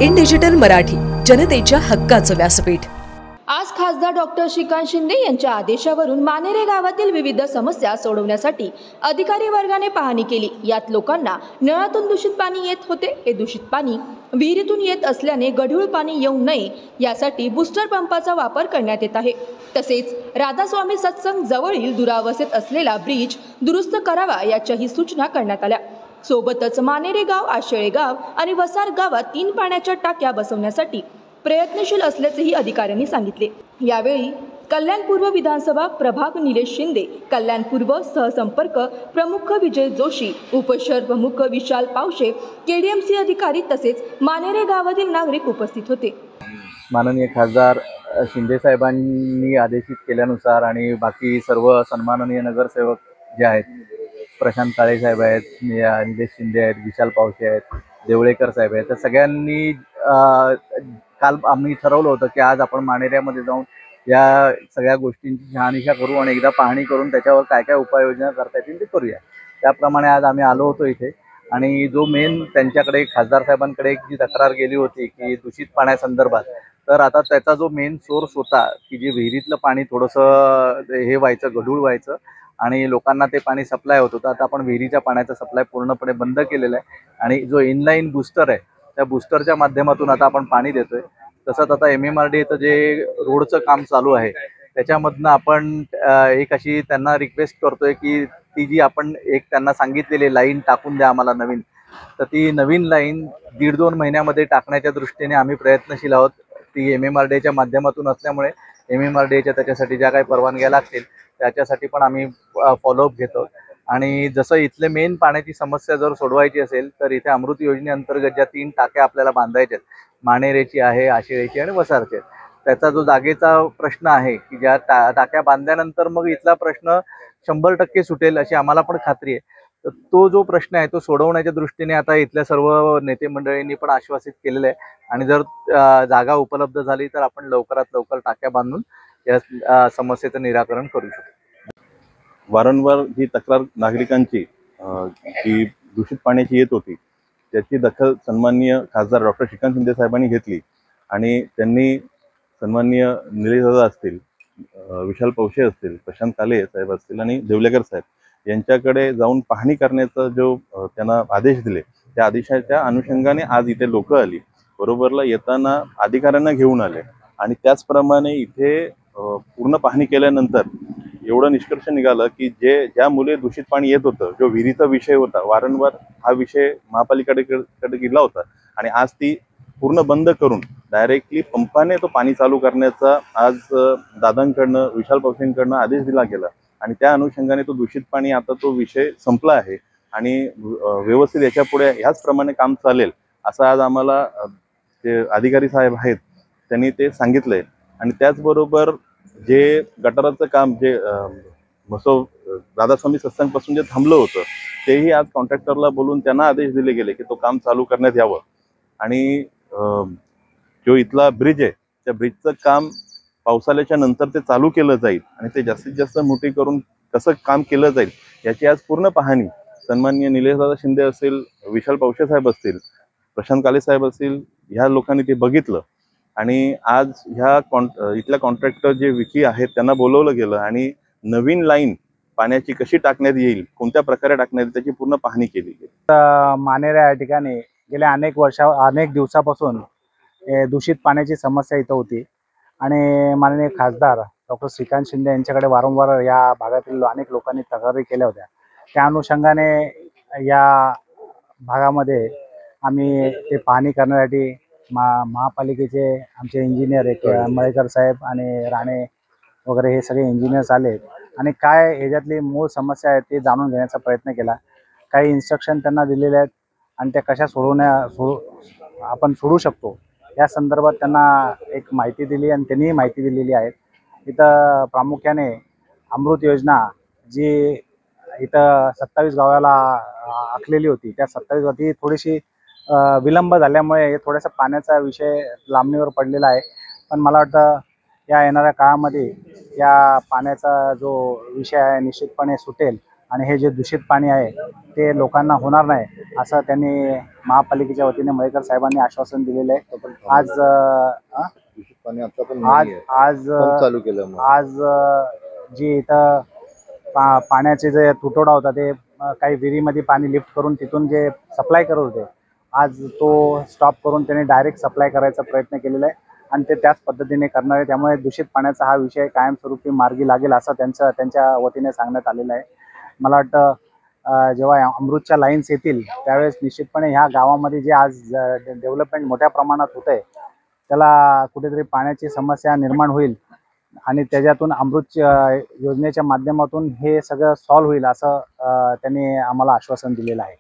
In digital Marathi, जनतेच्या हक्काचं व्यासपीठ। आज खासदार डॉक्टर श्रीकांत शिंदे यांच्या आदेशावरून मानेरे गावातील विविध समस्या सोडवण्यासाठी अधिकारी वर्गाने पाहणी केली। यात लोकांना नळातून दूषित पाणी येत होते। हे दूषित पाणी विहिरीतून येत असल्याने गढूळ पाणी येऊ नये यासाठी बूस्टर पंपाचा वापर करण्यात येत आहे। तसेच राधास्वामी सत्संग जवळील दुरावस्थेत असलेला ब्रिज दुरुस्त करावा याच्याही सूचना करण्यात आल्या। सोबतच मानेरे गाव, आशेळे गाव आणि वसार गावात 3 पाण्याच्या टाक्या बसवण्यासाठी प्रयत्नशील असल्याचेही अधिकाऱ्यांनी सांगितले। यावेळी कल्याण पूर्व विधानसभा प्रभाग निलेश शिंदे, कल्याण पूर्व सहसंपर्क प्रमुख विजय जोशी, उपशहर प्रमुख विशाल पावशे, केडीएमसी अधिकारी तसेच मानेरे गावातील नागरिक उपस्थित होते। माननीय खासदार शिंदे साहेबांनी आदेशित केल्यानुसार आणि बाकी सर्व सन्माननीय नगरसेवक जे आहेत, प्रशांत काळे साहेब आहेत, निलेश शिंदे आहेत, विशाल पावशे आहेत, देवळेकर साहेब आहेत, तर सगळ्यांनी काल आम्ही ठरवलं होतं की आज आपण मानेऱ्यामध्ये जाऊन या सगळ्या गोष्टींची शहानिशा करू आणि एकदा पाहणी करून त्याच्यावर काय काय उपाययोजना करता येतील ते करूया। त्याप्रमाणे आज आम्ही आलो होतो इथे आणि जो मेन त्यांच्याकडे खासदार साहेबांकडे एक जी तक्रार गेली होती की दूषित पाण्यासंदर्भात, तर आता त्याचा जो मेन सोर्स होता की जे विहिरीतलं पाणी थोडंसं हे व्हायचं, गढूळ व्हायचं आणि लोकांना ते पाणी सप्लाय होत होतं, आता आपण विहिरीच्या पाण्याचा सप्लाय पूर्णपणे बंद केलेला आहे आणि जो इनलाईन बूस्टर आहे त्या बूस्टरच्या माध्यमातून आता आपण पाणी देतोय। तसंच आता MMRDAचं जे रोडचं काम चालू आहे त्याच्यामधनं आपण एक अशी त्यांना रिक्वेस्ट करतोय की ती जी आपण एक त्यांना सांगितलेली लाईन टाकून द्या आम्हाला नवीन, तर ती नवीन लाईन 1.5-2 महिन्यामध्ये टाकण्याच्या दृष्टीने आम्ही प्रयत्नशील आहोत। ती MMRDAच्या माध्यमातून असल्यामुळे MMRDAच्या त्याच्यासाठी ज्या काही परवानग्या लागतील त्याच्यासाठी पण आम्ही फॉलोअप घेतो आणि जसं इथले मेन पाण्याची समस्या जर सोडवायची असेल तर इथे अमृत योजनेअंतर्गत ज्या 3 टाक्या आपल्याला बांधायच्या आहेत, मानेरेची आहे, आशेळेची आणि वसारची, त्याचा जो जागेचा प्रश्न आहे की ज्या टाक्या बांधल्यानंतर मग इथला प्रश्न 100% सुटेल अशी आम्हाला पण खात्री आहे। तर तो जो प्रश्न आहे तो सोडवण्याच्या दृष्टीने आता इथल्या सर्व नेते मंडळींनी पण आश्वासित केलेलं आहे आणि जर जागा उपलब्ध झाली तर आपण लवकरात लवकर टाक्या बांधून या समस्येचं निराकरण करू शकतो। वारंवार ही तक्रार नागरिकांची की दूषित पाण्याची येत होती, त्याची दखल सन्माननीय खासदार डॉक्टर श्रीकांत शिंदे साहेबांनी घेतली आणि त्यांनी सन्माननीय निलेश दादा असतील, विशाल पावशे असतील, प्रशांत काळे साहेब असतील आणि देवलेकर साहेब यांच्याकडे जाऊन पाहणी करण्याचा जो त्यांना आदेश दिले, त्या आदेशाच्या अनुषंगाने आज इथे लोक आली, बरोबरला येताना अधिकाऱ्यांना घेऊन आले आणि त्याचप्रमाणे इथे पूर्ण पाहणी केल्यानंतर एवढं निष्कर्ष निघालं की ज्या मुले दूषित पाणी येत होतं, जो विहिरीचा विषय होता, वारंवार हा विषय महापालिकेकडे गेला होता आणि आज ती पूर्ण बंद करून डायरेक्टली पंपाने तो पाणी चालू करण्याचा आज दादांकडनं, विशाल पावसेंकडनं आदेश दिला गेला आणि त्या अनुषंगाने तो दूषित पाणी आता तो विषय संपला आहे आणि व्यवस्थित याच्या पुढे ह्याचप्रमाणे काम चालेल असं आज आम्हाला जे अधिकारी साहेब आहेत त्यांनी ते सांगितलंय। आणि त्याचबरोबर जे गटाराचं काम जे राधास्वामी सत्संगपासून जे थांबलं होतं तेही आज कॉन्ट्रॅक्टरला बोलून त्यांना आदेश दिले गेले की तो काम चालू करण्यात यावं आणि जो इथला ब्रिज आहे त्या ब्रिजचं काम पावसाळ्याच्या नंतर ते चालू केलं जाईल आणि ते जास्तीत जास्त मोठी करून कसं काम केलं जाईल याची आज पूर्ण पाहणी सन्माननीय निलेशदादा शिंदे असतील, विशाल पावशे साहेब असतील, प्रशांत काळे साहेब असतील, ह्या लोकांनी ते बघितलं आणि आज ह्या इथल्या कॉन्ट्रॅक्टर जे विकी आहेत त्यांना बोलवलं गेलं आणि नवीन लाईन पाण्याची कशी टाकण्यात येईल, कोणत्या प्रकारे टाकण्यात येईल त्याची पूर्ण पाहणी केली गेली। मानेरा या ठिकाणी गेल्या अनेक दिवसापासून दूषित पाण्याची समस्या इथं होती आणि माननीय खासदार डॉक्टर श्रीकांत शिंदे यांच्याकडे वारंवार या भागातील अनेक लोकांनी तक्रारी केल्या होत्या। त्या अनुषंगाने या भागामध्ये आम्ही ते पाहणी करण्यासाठी महापालिकेचे आमचे इंजिनियर एक मळेकर साहेब आणि राणे वगैरे हे सगळे इंजिनियर्स आले आणि काय ह्याच्यातली मूळ समस्या आहे ते जाणून घेण्याचा प्रयत्न केला। काही इन्स्ट्रक्शन त्यांना दिलेले आहेत आणि त्या कशा आपण सोडू शकतो या संदर्भात त्यांना एक माहिती दिली आणि त्यांनीही माहिती दिलेली आहे। इथं प्रामुख्याने अमृत योजना जी इथं 27 गावाला आखलेली होती, त्या 27 गावाची थोडीशी विलंब झाल्यामुळे थोडासा पाण्याचा विषय लांबणीवर पडलेला आहे। पण मला वाटतं या येणाऱ्या काळामध्ये या पाण्याचा जो विषय आहे निश्चितपणे सुटेल आणि हे जे दूषित पाणी आहे ते लोकांना होणार नाही असं त्यांनी महापालिकेच्या वतीने मयेकर साहेबांनी आश्वासन दिलेलं आहे. आज दूषित पाणी आता पण आज नाहीये. आज पंप चालू केलं मग. आज जी इथं पाण्याचे जे तुटवडा होता ते काही विहिरीमध्ये पाणी लिफ्ट करून तिथून जे सप्लाय करत होते, आज तो स्टॉप करून त्यांनी डायरेक्ट सप्लाय करायचा प्रयत्न केलेला आहे आणि ते त्याच पद्धतीने करणार आहे. त्यामुळे दूषित पाण्याचा हा विषय कायमस्वरूपी मार्गी लागेल असं त्यांच्या वतीने सांगण्यात आलेलं आहे. मला वाटतं जेव्हा अमृतच्या लाईन्स येतील त्यावेळेस निश्चितपणे ह्या गावामध्ये जे आज डेव्हलपमेंट मोठ्या प्रमाणात होत आहे त्याला कुठेतरी पाण्याची समस्या निर्माण होईल आणि त्याच्यातून अमृत योजनेच्या माध्यमातून हे सगळं सॉल्व्ह होईल असं त्यांनी आम्हाला आश्वासन दिलेलं आहे.